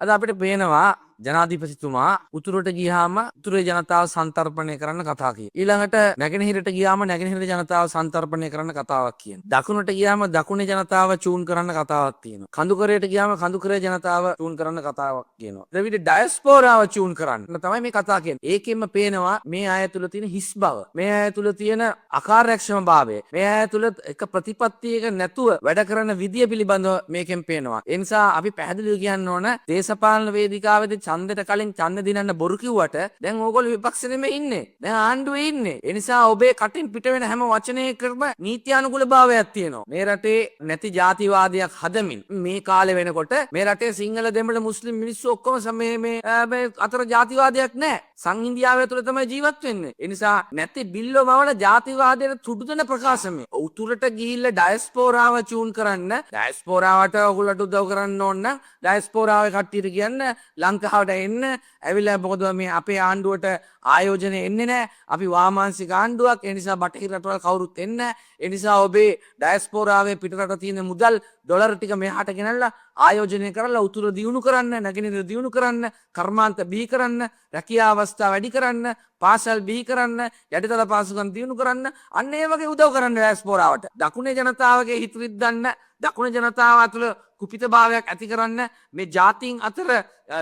අද අපිට පේනවා ජනාධිපතිතුමා උතුරට ගියාම උතුරේ ජනතාව සන්තර්පණය කරන්න කතා කියන. ඊළඟට නැගෙනහිරට ගියාම නැගෙනහිර ජනතාව සන්තර්පණය කරන්න කතාවක් කියන. දකුණට ගියාම දකුණේ ජනතාව චූන් කරන්න කතාවක් තියෙනවා. කඳුකරයට ගියාම කඳුකරේ ජනතාව චූන් කරන්න කතාවක් කියනවා. ඊට ඩයස්පෝරාව චූන් කරන්න තමයි මේ කතා කියන්නේ. ඒකෙන්ම පේනවා මේ අය තුල තියෙන හිස් බව. මේ අය තුල තියෙන අකාර්යක්ෂමභාවය. මේ අය තුල එක ප්‍රතිපත්තියක නැතුව වැඩ කරන විදිය පිළිබඳව මේකෙන් පේනවා. ඒ නිසා අපි පැහැදිලිව කියන්න ඕන දේශපාලන වේදිකාවේදී ඡන්දෙට කලින් ඡන්ද දිනන්න බොරු කිව්වට දැන් ඕගොල්ලෝ විපක්ෂෙ නෙමෙයි ඉන්නේ. දැන් ආණ්ඩුවේ ඉන්නේ. ඒ නිසා ඔබේ කටින් පිට වෙන හැම වචනයකම නීත්‍යානුකූල භාවයක් තියෙනවා. මේ රටේ නැති ජාතිවාදයක් හදමින් මේ කාලේ වෙනකොට මේ රටේ සිංහල දෙමළ මුස්ලිම් මිනිස්සු ඔක්කොම මේ අතර ජාතිවාදයක් නැහැ. සංහිඳියාව තුළ තමයි ජීවත් වෙන්නේ. ඒ නිසා නැති බිල්ලෝ මවන ජාතිවාදයට තුඩුදෙන ප්‍රකාශමය. උතුරට ගිහිල්ලා ඩයස්පෝරාව චූන් කරන්න ඩයස්පෝරාවට ඔයගොල්ලන්ට උදව් කරන්න ඕන නම් ඩයස්පෝරාවේ කට්ටියට කියන්න ලංකාවට එන්න. ඇවිල්ලා මොකද මේ අපේ ආණ්ඩුවට ආයෝජනය එන්නේ නැහැ. අපි වාමාංශික ආණ්ඩුවක්. ඒ නිසා බටහිර රටවල් කවුරුත් එන්නේ නැහැ. ඒ නිසා ඔබේ ඩයස්පෝරාවේ පිටරට තියෙන මුදල් ඩොලර් ටික මෙහාට ගෙනල්ලා ආයෝජනය කරලා උතුර දියුණු කරන්න, නැගෙනහිර දියුණු කරන්න, කර්මාන්ත බිහි කරන්න, රැකියා අවස්ථා වැඩි කරන්න, පාසල් බිහි කරන්න, යටිතල පාසුකම් දියුණු කරන්න, අන්න ඒ වගේ උදව් කරන්න ඩයස්පෝරාවට. දකුණේ ජනතාවගේ හිත රිද්දන්න, දකුණේ ජනතාව තුළ කුපිතභාවයක් ඇති කරන්න, මේ ජාතීන් අතර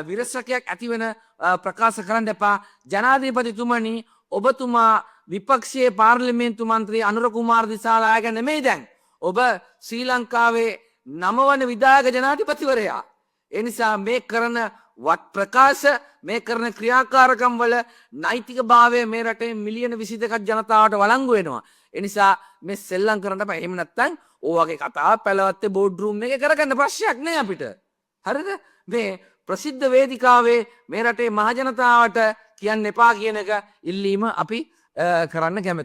විරසකයක් ඇති වෙන ප්‍රකාශ කරන්න එපා. ජනාධිපතිතුමනි, ඔබතුමා විපක්ෂයේ පාර්ලිමේන්තු මන්ත්‍රී අනුර කුමාර දිසානායක නෙමෙයි දැන්. ඔබ ශ්‍රී ලංකාවේ 9 වන විධායක ජනාධිපතිවරයා. ඒ නිසා මේ කරන ප්‍රකාශ, මේ කරන ක්‍රියාකාරකම් වල නෛතික භාවය මේ රටේ මිලියන 22ක් ජනතාවට වළංගු වෙනවා. ඒ නිසා මේ සෙල්ලම් කරන්න බෑ. එහෙම නැත්නම් ඕවගේ කතා පැලවත්තේ බෝඩ් රූම් එකේ කරගන්න ප්‍රශ්නයක් නෑ අපිට. හරිද? මේ ප්‍රසිද්ධ වේදිකාවේ මේ රටේ මහ ජනතාවට කියන්න එපා කියන එක ඉල්ලීම අපි කරන්න කැමතියි.